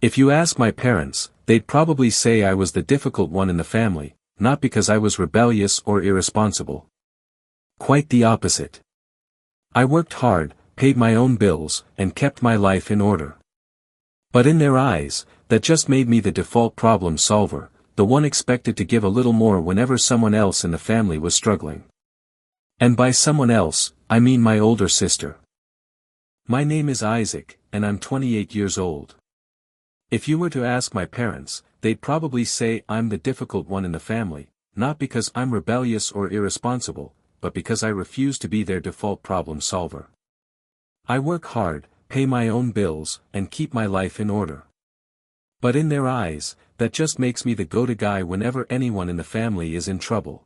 If you ask my parents, they'd probably say I was the difficult one in the family, not because I was rebellious or irresponsible. Quite the opposite. I worked hard, paid my own bills, and kept my life in order. But in their eyes, that just made me the default problem solver, the one expected to give a little more whenever someone else in the family was struggling. And by someone else, I mean my older sister. My name is Isaac, and I'm 28 years old. If you were to ask my parents, they'd probably say I'm the difficult one in the family, not because I'm rebellious or irresponsible, but because I refuse to be their default problem solver. I work hard, pay my own bills, and keep my life in order. But in their eyes, that just makes me the go-to guy whenever anyone in the family is in trouble.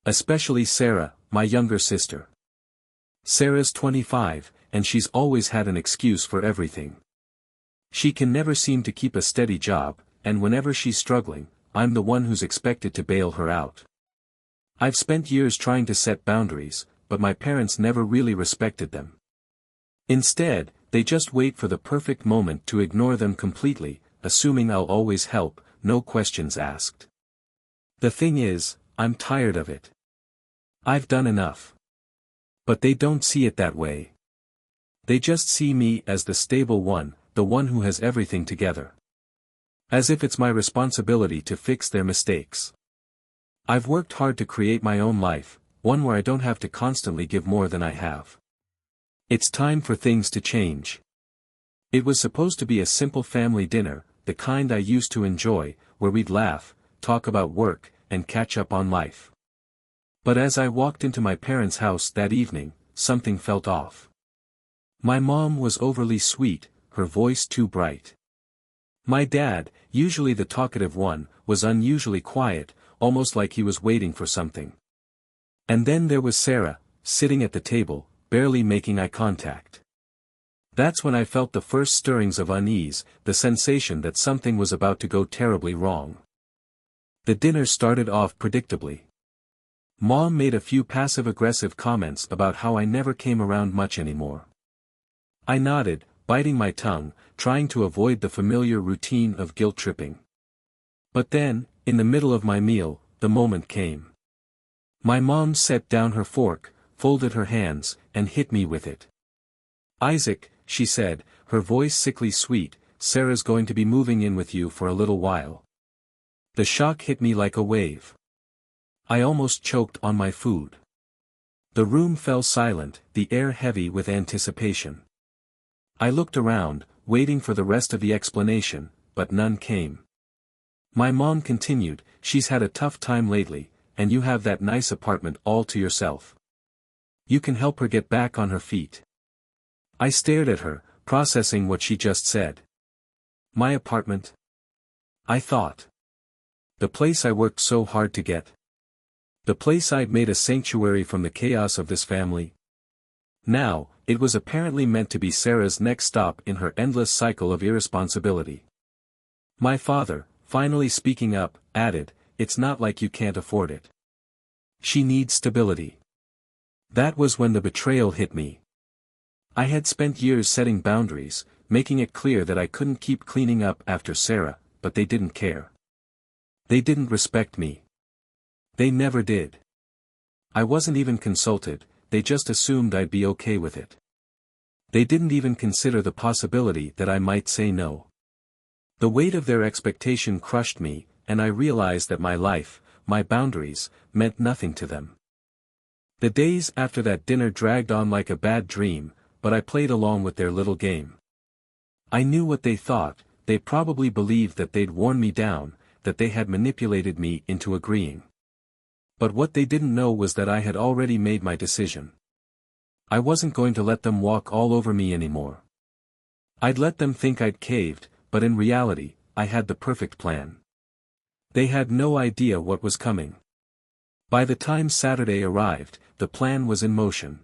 Especially Sarah, my younger sister. Sarah's 25, and she's always had an excuse for everything. She can never seem to keep a steady job, and whenever she's struggling, I'm the one who's expected to bail her out. I've spent years trying to set boundaries, but my parents never really respected them. Instead, they just wait for the perfect moment to ignore them completely, assuming I'll always help, no questions asked. The thing is, I'm tired of it. I've done enough. But they don't see it that way. They just see me as the stable one, the one who has everything together. As if it's my responsibility to fix their mistakes. I've worked hard to create my own life, one where I don't have to constantly give more than I have. It's time for things to change. It was supposed to be a simple family dinner, the kind I used to enjoy, where we'd laugh, talk about work, and catch up on life. But as I walked into my parents' house that evening, something felt off. My mom was overly sweet, her voice too bright. My dad, usually the talkative one, was unusually quiet, almost like he was waiting for something. And then there was Sarah, sitting at the table, barely making eye contact. That's when I felt the first stirrings of unease, the sensation that something was about to go terribly wrong. The dinner started off predictably. Mom made a few passive-aggressive comments about how I never came around much anymore. I nodded, biting my tongue, trying to avoid the familiar routine of guilt-tripping. But then, in the middle of my meal, the moment came. My mom set down her fork, folded her hands, and hit me with it. "Isaac," she said, her voice sickly sweet, "Sarah's going to be moving in with you for a little while." The shock hit me like a wave. I almost choked on my food. The room fell silent, the air heavy with anticipation. I looked around, waiting for the rest of the explanation, but none came. My mom continued, "She's had a tough time lately, and you have that nice apartment all to yourself. You can help her get back on her feet." I stared at her, processing what she just said. My apartment? I thought. The place I worked so hard to get. The place I'd made a sanctuary from the chaos of this family. Now, it was apparently meant to be Sarah's next stop in her endless cycle of irresponsibility. My father, finally speaking up, added, "It's not like you can't afford it. She needs stability." That was when the betrayal hit me. I had spent years setting boundaries, making it clear that I couldn't keep cleaning up after Sarah, but they didn't care. They didn't respect me. They never did. I wasn't even consulted, they just assumed I'd be okay with it. They didn't even consider the possibility that I might say no. The weight of their expectation crushed me, and I realized that my life, my boundaries, meant nothing to them. The days after that dinner dragged on like a bad dream, but I played along with their little game. I knew what they thought, they probably believed that they'd worn me down, that they had manipulated me into agreeing. But what they didn't know was that I had already made my decision. I wasn't going to let them walk all over me anymore. I'd let them think I'd caved, but in reality, I had the perfect plan. They had no idea what was coming. By the time Saturday arrived, the plan was in motion.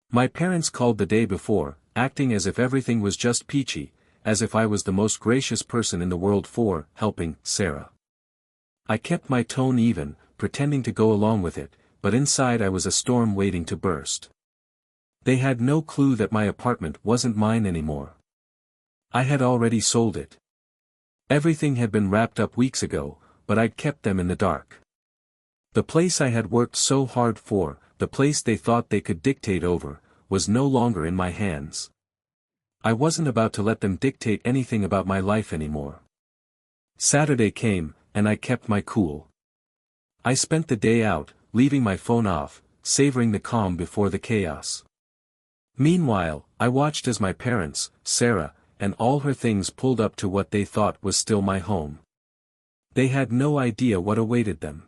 My parents called the day before, acting as if everything was just peachy, as if I was the most gracious person in the world for helping Sarah. I kept my tone even, pretending to go along with it, but inside I was a storm waiting to burst. They had no clue that my apartment wasn't mine anymore. I had already sold it. Everything had been wrapped up weeks ago, but I'd kept them in the dark. The place I had worked so hard for, the place they thought they could dictate over, was no longer in my hands. I wasn't about to let them dictate anything about my life anymore. Saturday came, and I kept my cool. I spent the day out, leaving my phone off, savoring the calm before the chaos. Meanwhile, I watched as my parents, Sarah, and all her things pulled up to what they thought was still my home. They had no idea what awaited them.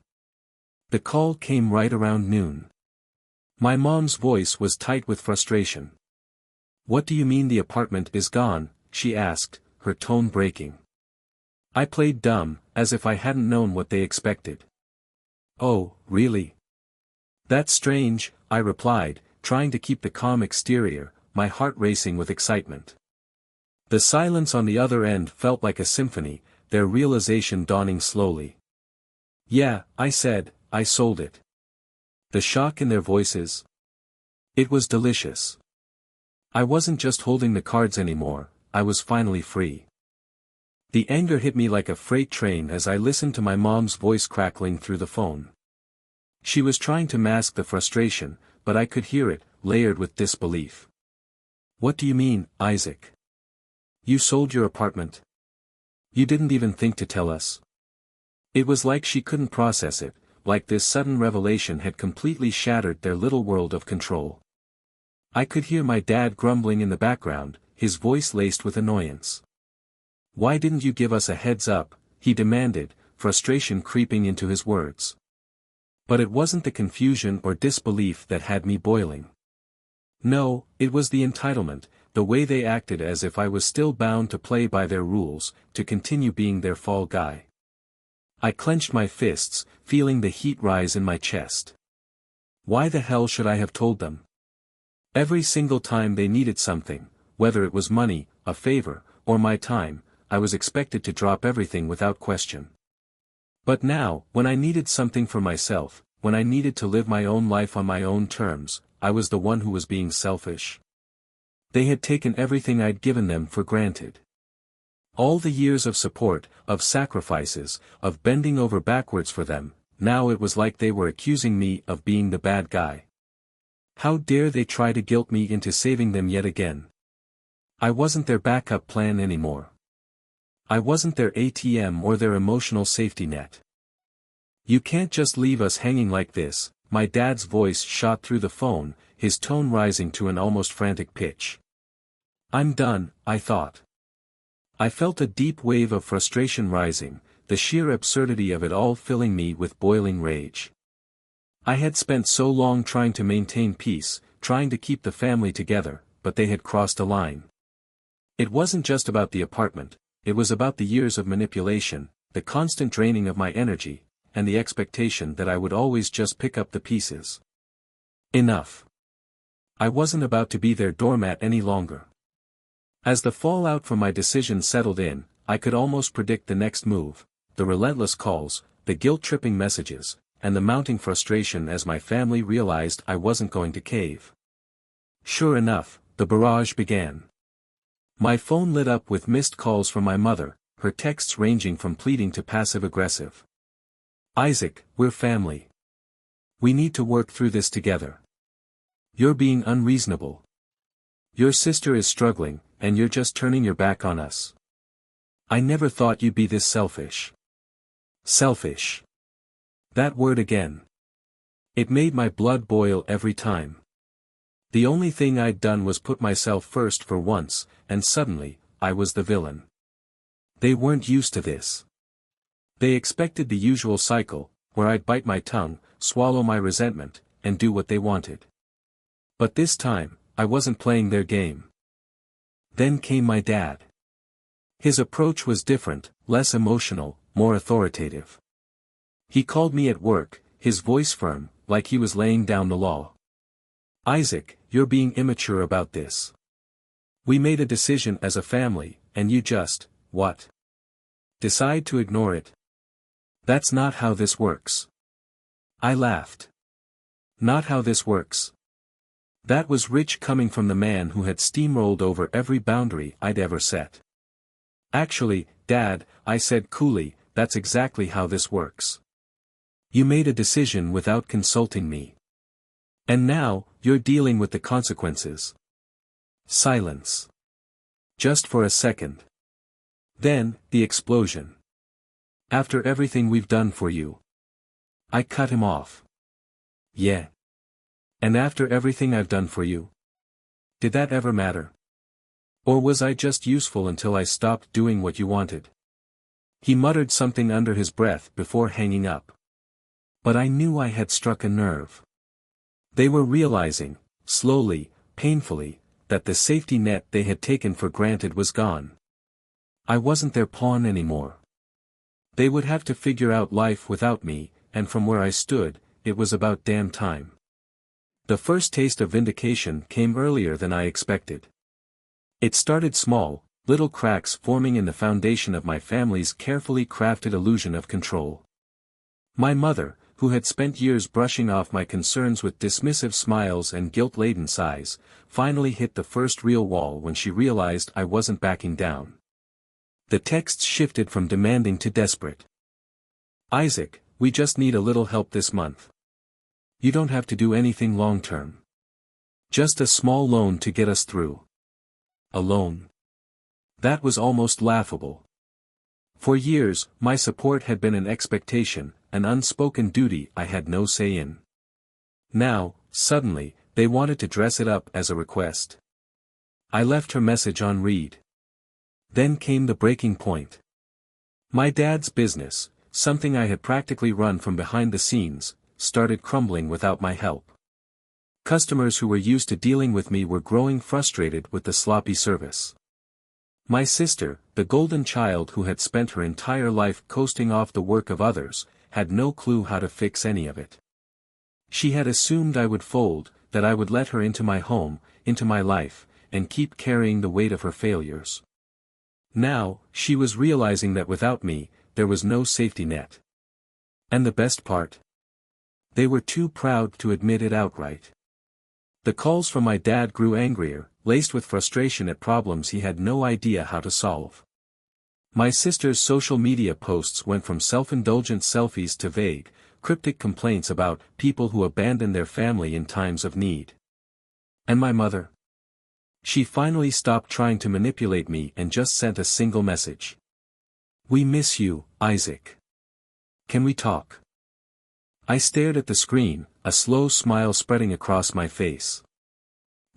The call came right around noon. My mom's voice was tight with frustration. "What do you mean the apartment is gone?" she asked, her tone breaking. I played dumb, as if I hadn't known what they expected. "Oh, really? That's strange," I replied, trying to keep the calm exterior, my heart racing with excitement. The silence on the other end felt like a symphony, their realization dawning slowly. "Yeah," I said, "I sold it." The shock in their voices. It was delicious. I wasn't just holding the cards anymore, I was finally free. The anger hit me like a freight train as I listened to my mom's voice crackling through the phone. She was trying to mask the frustration, but I could hear it, layered with disbelief. "What do you mean, Isaac? You sold your apartment? You didn't even think to tell us?" It was like she couldn't process it, like this sudden revelation had completely shattered their little world of control. I could hear my dad grumbling in the background, his voice laced with annoyance. "Why didn't you give us a heads up?" he demanded, frustration creeping into his words. But it wasn't the confusion or disbelief that had me boiling. No, it was the entitlement, the way they acted as if I was still bound to play by their rules, to continue being their fall guy. I clenched my fists, feeling the heat rise in my chest. Why the hell should I have told them? Every single time they needed something, whether it was money, a favor, or my time, I was expected to drop everything without question. But now, when I needed something for myself, when I needed to live my own life on my own terms, I was the one who was being selfish. They had taken everything I'd given them for granted. All the years of support, of sacrifices, of bending over backwards for them, now it was like they were accusing me of being the bad guy. How dare they try to guilt me into saving them yet again? I wasn't their backup plan anymore. I wasn't their ATM or their emotional safety net. "You can't just leave us hanging like this," my dad's voice shot through the phone, his tone rising to an almost frantic pitch. "I'm done," I thought. I felt a deep wave of frustration rising, the sheer absurdity of it all filling me with boiling rage. I had spent so long trying to maintain peace, trying to keep the family together, but they had crossed a line. It wasn't just about the apartment, it was about the years of manipulation, the constant draining of my energy, and the expectation that I would always just pick up the pieces. Enough. I wasn't about to be their doormat any longer. As the fallout from my decision settled in, I could almost predict the next move, the relentless calls, the guilt-tripping messages, and the mounting frustration as my family realized I wasn't going to cave. Sure enough, the barrage began. My phone lit up with missed calls from my mother, her texts ranging from pleading to passive-aggressive. "Isaac, we're family. We need to work through this together. You're being unreasonable. Your sister is struggling, and you're just turning your back on us. I never thought you'd be this selfish." Selfish. That word again. It made my blood boil every time. The only thing I'd done was put myself first for once, and suddenly, I was the villain. They weren't used to this. They expected the usual cycle, where I'd bite my tongue, swallow my resentment, and do what they wanted. But this time, I wasn't playing their game. Then came my dad. His approach was different, less emotional, more authoritative. He called me at work, his voice firm, like he was laying down the law. "Isaac, you're being immature about this. We made a decision as a family, and you just, what? Decide to ignore it? That's not how this works." I laughed. Not how this works. That was rich coming from the man who had steamrolled over every boundary I'd ever set. Actually, Dad, I said coolly, that's exactly how this works. You made a decision without consulting me. And now, you're dealing with the consequences. Silence. Just for a second. Then, the explosion. After everything we've done for you. I cut him off. Yeah. And after everything I've done for you? Did that ever matter? Or was I just useful until I stopped doing what you wanted? He muttered something under his breath before hanging up. But I knew I had struck a nerve. They were realizing, slowly, painfully, that the safety net they had taken for granted was gone. I wasn't their pawn anymore. They would have to figure out life without me, and from where I stood, it was about damn time. The first taste of vindication came earlier than I expected. It started small, little cracks forming in the foundation of my family's carefully crafted illusion of control. My mother, who had spent years brushing off my concerns with dismissive smiles and guilt-laden sighs, finally hit the first real wall when she realized I wasn't backing down. The texts shifted from demanding to desperate. Isaac, we just need a little help this month. You don't have to do anything long-term. Just a small loan to get us through. A loan. That was almost laughable. For years, my support had been an expectation, an unspoken duty I had no say in. Now, suddenly, they wanted to dress it up as a request. I left her message on read. Then came the breaking point. My dad's business, something I had practically run from behind the scenes, started crumbling without my help. Customers who were used to dealing with me were growing frustrated with the sloppy service. My sister, the golden child who had spent her entire life coasting off the work of others, had no clue how to fix any of it. She had assumed I would fold, that I would let her into my home, into my life, and keep carrying the weight of her failures. Now, she was realizing that without me, there was no safety net. And the best part? They were too proud to admit it outright. The calls from my dad grew angrier, laced with frustration at problems he had no idea how to solve. My sister's social media posts went from self-indulgent selfies to vague, cryptic complaints about people who abandon their family in times of need. And my mother? She finally stopped trying to manipulate me and just sent a single message. We miss you, Isaac. Can we talk? I stared at the screen, a slow smile spreading across my face.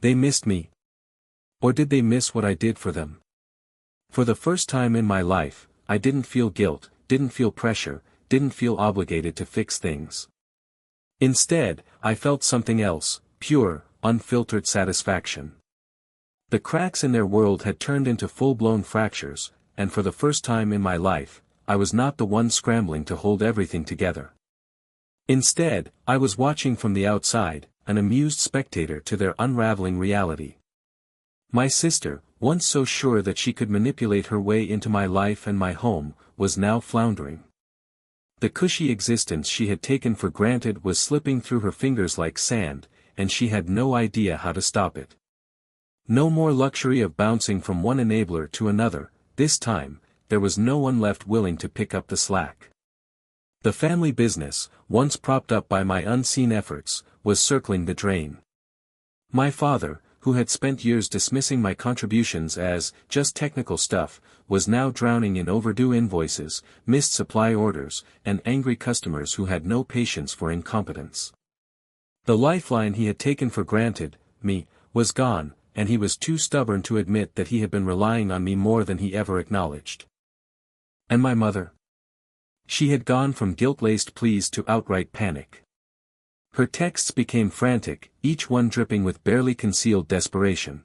They missed me. Or did they miss what I did for them? For the first time in my life, I didn't feel guilt, didn't feel pressure, didn't feel obligated to fix things. Instead, I felt something else, pure, unfiltered satisfaction. The cracks in their world had turned into full-blown fractures, and for the first time in my life, I was not the one scrambling to hold everything together. Instead, I was watching from the outside, an amused spectator to their unraveling reality. My sister, once so sure that she could manipulate her way into my life and my home, was now floundering. The cushy existence she had taken for granted was slipping through her fingers like sand, and she had no idea how to stop it. No more luxury of bouncing from one enabler to another, this time, there was no one left willing to pick up the slack. The family business, once propped up by my unseen efforts, was circling the drain. My father, who had spent years dismissing my contributions as just technical stuff, was now drowning in overdue invoices, missed supply orders, and angry customers who had no patience for incompetence. The lifeline he had taken for granted, me, was gone, and he was too stubborn to admit that he had been relying on me more than he ever acknowledged. And my mother? She had gone from guilt-laced pleas to outright panic. Her texts became frantic, each one dripping with barely concealed desperation.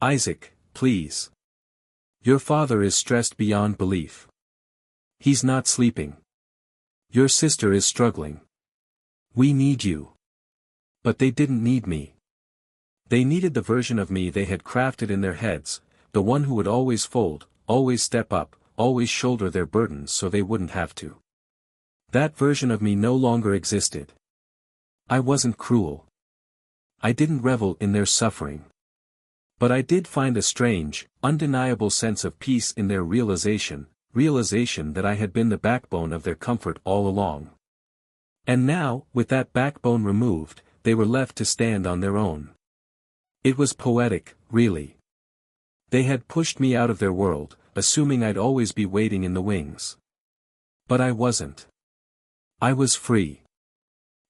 Isaac, please. Your father is stressed beyond belief. He's not sleeping. Your sister is struggling. We need you. But they didn't need me. They needed the version of me they had crafted in their heads, the one who would always fold, always step up, always shoulder their burdens so they wouldn't have to. That version of me no longer existed. I wasn't cruel. I didn't revel in their suffering. But I did find a strange, undeniable sense of peace in their realization that I had been the backbone of their comfort all along. And now, with that backbone removed, they were left to stand on their own. It was poetic, really. They had pushed me out of their world, assuming I'd always be waiting in the wings. But I wasn't. I was free.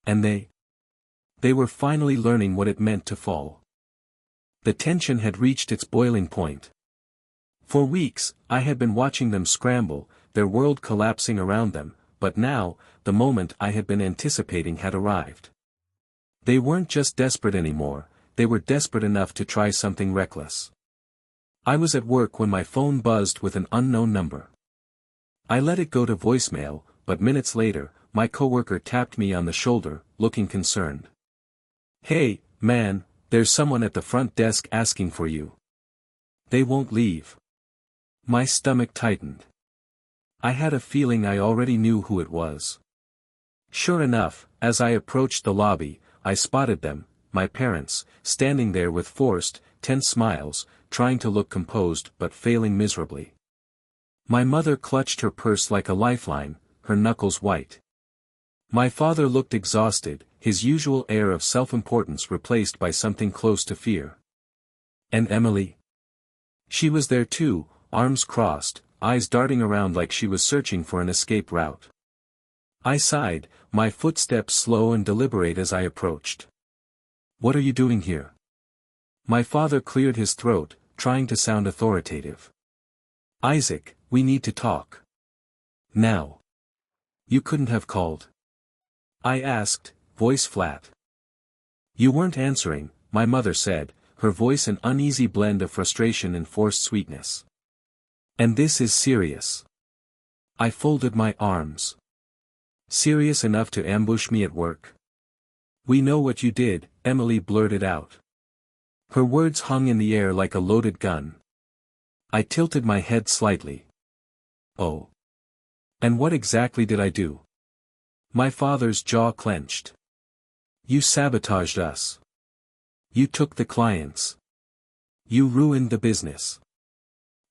And they were finally learning what it meant to fall. The tension had reached its boiling point. For weeks, I had been watching them scramble, their world collapsing around them, but now, the moment I had been anticipating had arrived. They weren't just desperate anymore, they were desperate enough to try something reckless. I was at work when my phone buzzed with an unknown number. I let it go to voicemail, but minutes later, my coworker tapped me on the shoulder, looking concerned. "Hey, man, there's someone at the front desk asking for you. They won't leave." My stomach tightened. I had a feeling I already knew who it was. Sure enough, as I approached the lobby, I spotted them, my parents, standing there with forced, tense smiles, trying to look composed but failing miserably. My mother clutched her purse like a lifeline, her knuckles white. My father looked exhausted, his usual air of self-importance replaced by something close to fear. And Emily? She was there too, arms crossed, eyes darting around like she was searching for an escape route. I sighed, my footsteps slow and deliberate as I approached. "What are you doing here?" My father cleared his throat, trying to sound authoritative. "Isaac, we need to talk. Now. You couldn't have called?" I asked, voice flat. "You weren't answering," my mother said, her voice an uneasy blend of frustration and forced sweetness. "And this is serious." I folded my arms. "Serious enough to ambush me at work?" "We know what you did," Emily blurted out. Her words hung in the air like a loaded gun. I tilted my head slightly. "Oh. And what exactly did I do?" My father's jaw clenched. "You sabotaged us. You took the clients. You ruined the business.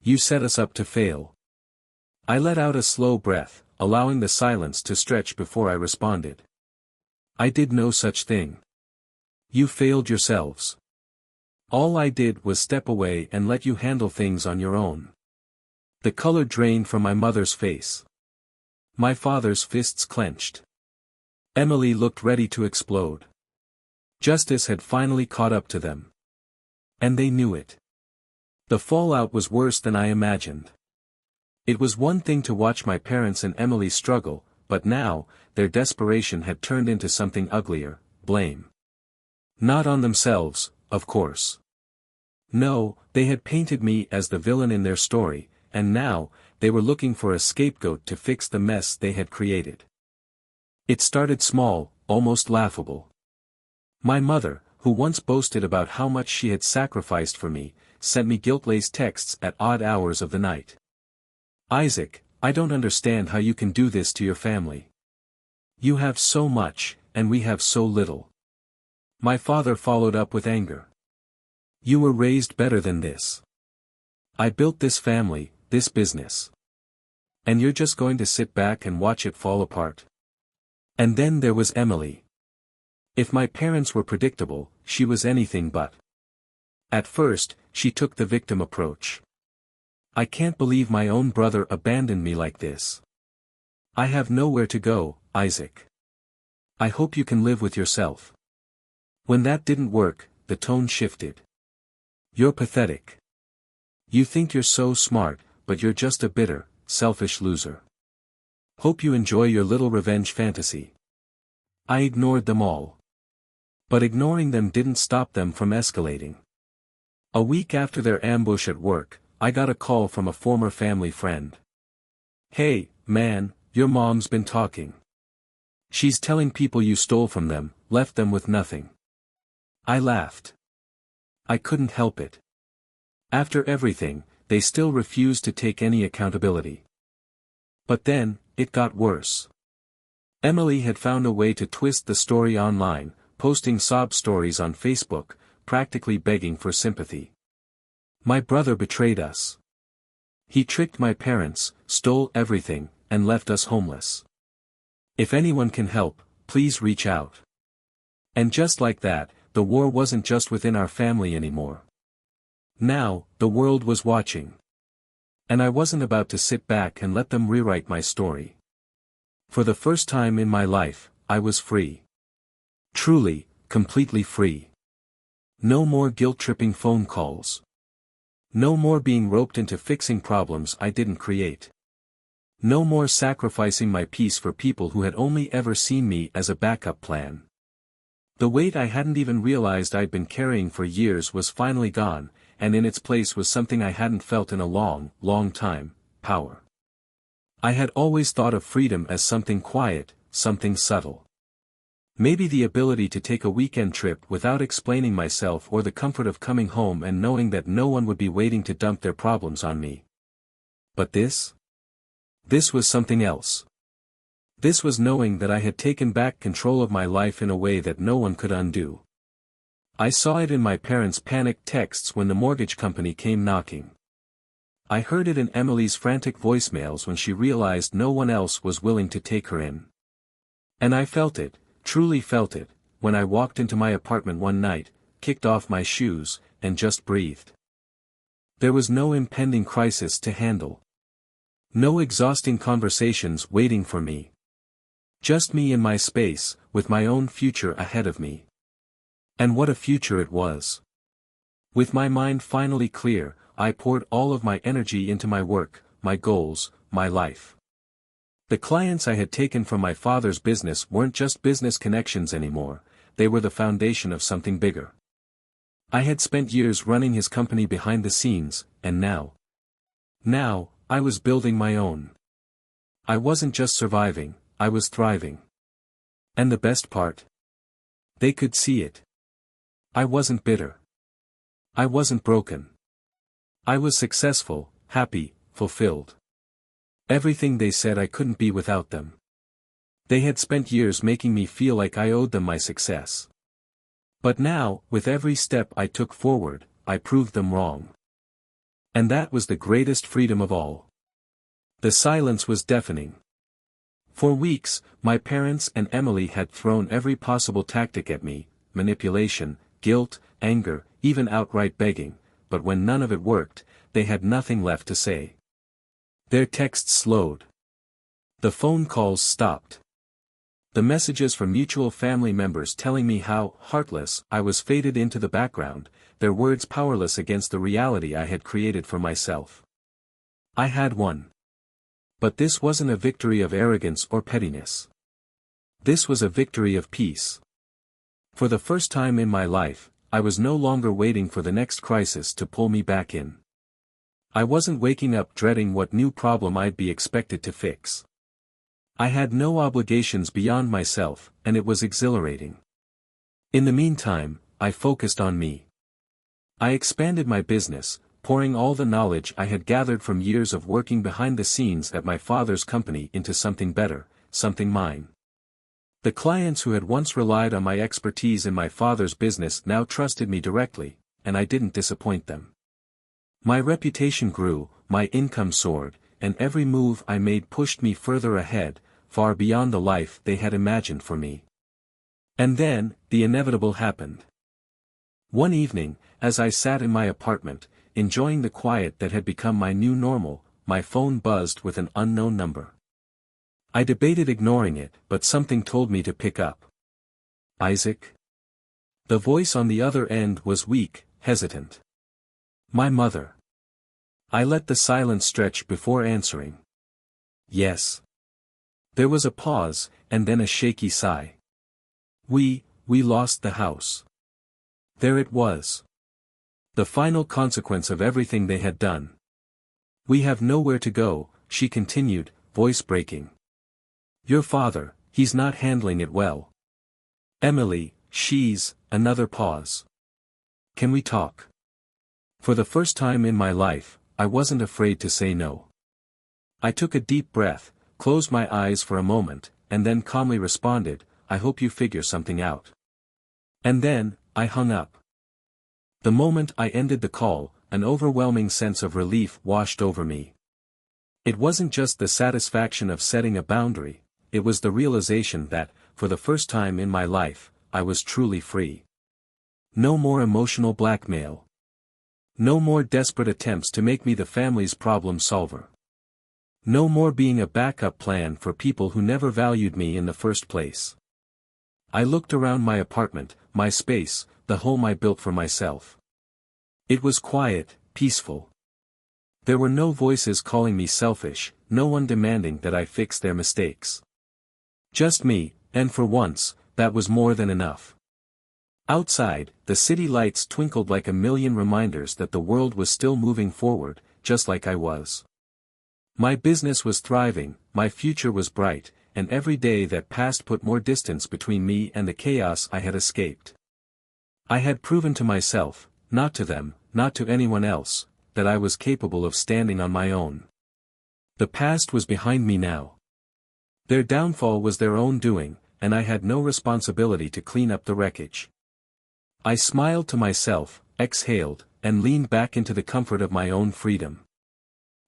You set us up to fail." I let out a slow breath, allowing the silence to stretch before I responded. "I did no such thing. You failed yourselves. All I did was step away and let you handle things on your own." The color drained from my mother's face. My father's fists clenched. Emily looked ready to explode. Justice had finally caught up to them. And they knew it. The fallout was worse than I imagined. It was one thing to watch my parents and Emily struggle, but now, their desperation had turned into something uglier, blame. Not on themselves, of course. No, they had painted me as the villain in their story, and now, they were looking for a scapegoat to fix the mess they had created. It started small, almost laughable. My mother, who once boasted about how much she had sacrificed for me, sent me guilt-laced texts at odd hours of the night. "Isaac, I don't understand how you can do this to your family. You have so much, and we have so little." My father followed up with anger. "You were raised better than this. I built this family, this business. And you're just going to sit back and watch it fall apart?" And then there was Emily. If my parents were predictable, she was anything but. At first, she took the victim approach. "I can't believe my own brother abandoned me like this. I have nowhere to go, Isaac. I hope you can live with yourself." When that didn't work, the tone shifted. "You're pathetic. You think you're so smart, but you're just a bitter, selfish loser. Hope you enjoy your little revenge fantasy." I ignored them all. But ignoring them didn't stop them from escalating. A week after their ambush at work, I got a call from a former family friend. "Hey, man, your mom's been talking. She's telling people you stole from them, left them with nothing." I laughed. I couldn't help it. After everything, they still refused to take any accountability. But then, it got worse. Emily had found a way to twist the story online, posting sob stories on Facebook, practically begging for sympathy. My brother betrayed us. He tricked my parents, stole everything, and left us homeless. If anyone can help, please reach out. And just like that, the war wasn't just within our family anymore. Now, the world was watching. And I wasn't about to sit back and let them rewrite my story. For the first time in my life, I was free. Truly, completely free. No more guilt-tripping phone calls. No more being roped into fixing problems I didn't create. No more sacrificing my peace for people who had only ever seen me as a backup plan. The weight I hadn't even realized I'd been carrying for years was finally gone, and in its place was something I hadn't felt in a long, long time: power. I had always thought of freedom as something quiet, something subtle. Maybe the ability to take a weekend trip without explaining myself, or the comfort of coming home and knowing that no one would be waiting to dump their problems on me. But this? This was something else. This was knowing that I had taken back control of my life in a way that no one could undo. I saw it in my parents' panicked texts when the mortgage company came knocking. I heard it in Emily's frantic voicemails when she realized no one else was willing to take her in. And I felt it, truly felt it, when I walked into my apartment one night, kicked off my shoes, and just breathed. There was no impending crisis to handle. No exhausting conversations waiting for me. Just me in my space, with my own future ahead of me. And what a future it was. With my mind finally clear, I poured all of my energy into my work, my goals, my life. The clients I had taken from my father's business weren't just business connections anymore, they were the foundation of something bigger. I had spent years running his company behind the scenes, and now, I was building my own. I wasn't just surviving, I was thriving. And the best part? They could see it. I wasn't bitter. I wasn't broken. I was successful, happy, fulfilled. Everything they said I couldn't be without them. They had spent years making me feel like I owed them my success. But now, with every step I took forward, I proved them wrong. And that was the greatest freedom of all. The silence was deafening. For weeks, my parents and Emily had thrown every possible tactic at me: manipulation, guilt, anger, even outright begging, but when none of it worked, they had nothing left to say. Their texts slowed. The phone calls stopped. The messages from mutual family members telling me how heartless I was faded into the background, their words powerless against the reality I had created for myself. I had won. But this wasn't a victory of arrogance or pettiness. This was a victory of peace. For the first time in my life, I was no longer waiting for the next crisis to pull me back in. I wasn't waking up dreading what new problem I'd be expected to fix. I had no obligations beyond myself, and it was exhilarating. In the meantime, I focused on me. I expanded my business, pouring all the knowledge I had gathered from years of working behind the scenes at my father's company into something better, something mine. The clients who had once relied on my expertise in my father's business now trusted me directly, and I didn't disappoint them. My reputation grew, my income soared, and every move I made pushed me further ahead, far beyond the life they had imagined for me. And then, the inevitable happened. One evening, as I sat in my apartment, enjoying the quiet that had become my new normal, my phone buzzed with an unknown number. I debated ignoring it, but something told me to pick up. Isaac? The voice on the other end was weak, hesitant. My mother. I let the silence stretch before answering. Yes. There was a pause, and then a shaky sigh. We lost the house. There it was. The final consequence of everything they had done. We have nowhere to go, she continued, voice breaking. Your father, he's not handling it well. Emily, another pause. Can we talk? For the first time in my life, I wasn't afraid to say no. I took a deep breath, closed my eyes for a moment, and then calmly responded, I hope you figure something out. And then, I hung up. The moment I ended the call, an overwhelming sense of relief washed over me. It wasn't just the satisfaction of setting a boundary, it was the realization that, for the first time in my life, I was truly free. No more emotional blackmail. No more desperate attempts to make me the family's problem solver. No more being a backup plan for people who never valued me in the first place. I looked around my apartment, my space, the home I built for myself. It was quiet, peaceful. There were no voices calling me selfish, no one demanding that I fix their mistakes. Just me, and for once, that was more than enough. Outside, the city lights twinkled like a million reminders that the world was still moving forward, just like I was. My business was thriving, my future was bright, and every day that passed put more distance between me and the chaos I had escaped. I had proven to myself, not to them, not to anyone else, that I was capable of standing on my own. The past was behind me now. Their downfall was their own doing, and I had no responsibility to clean up the wreckage. I smiled to myself, exhaled, and leaned back into the comfort of my own freedom.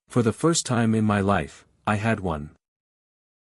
For the first time in my life, I had one.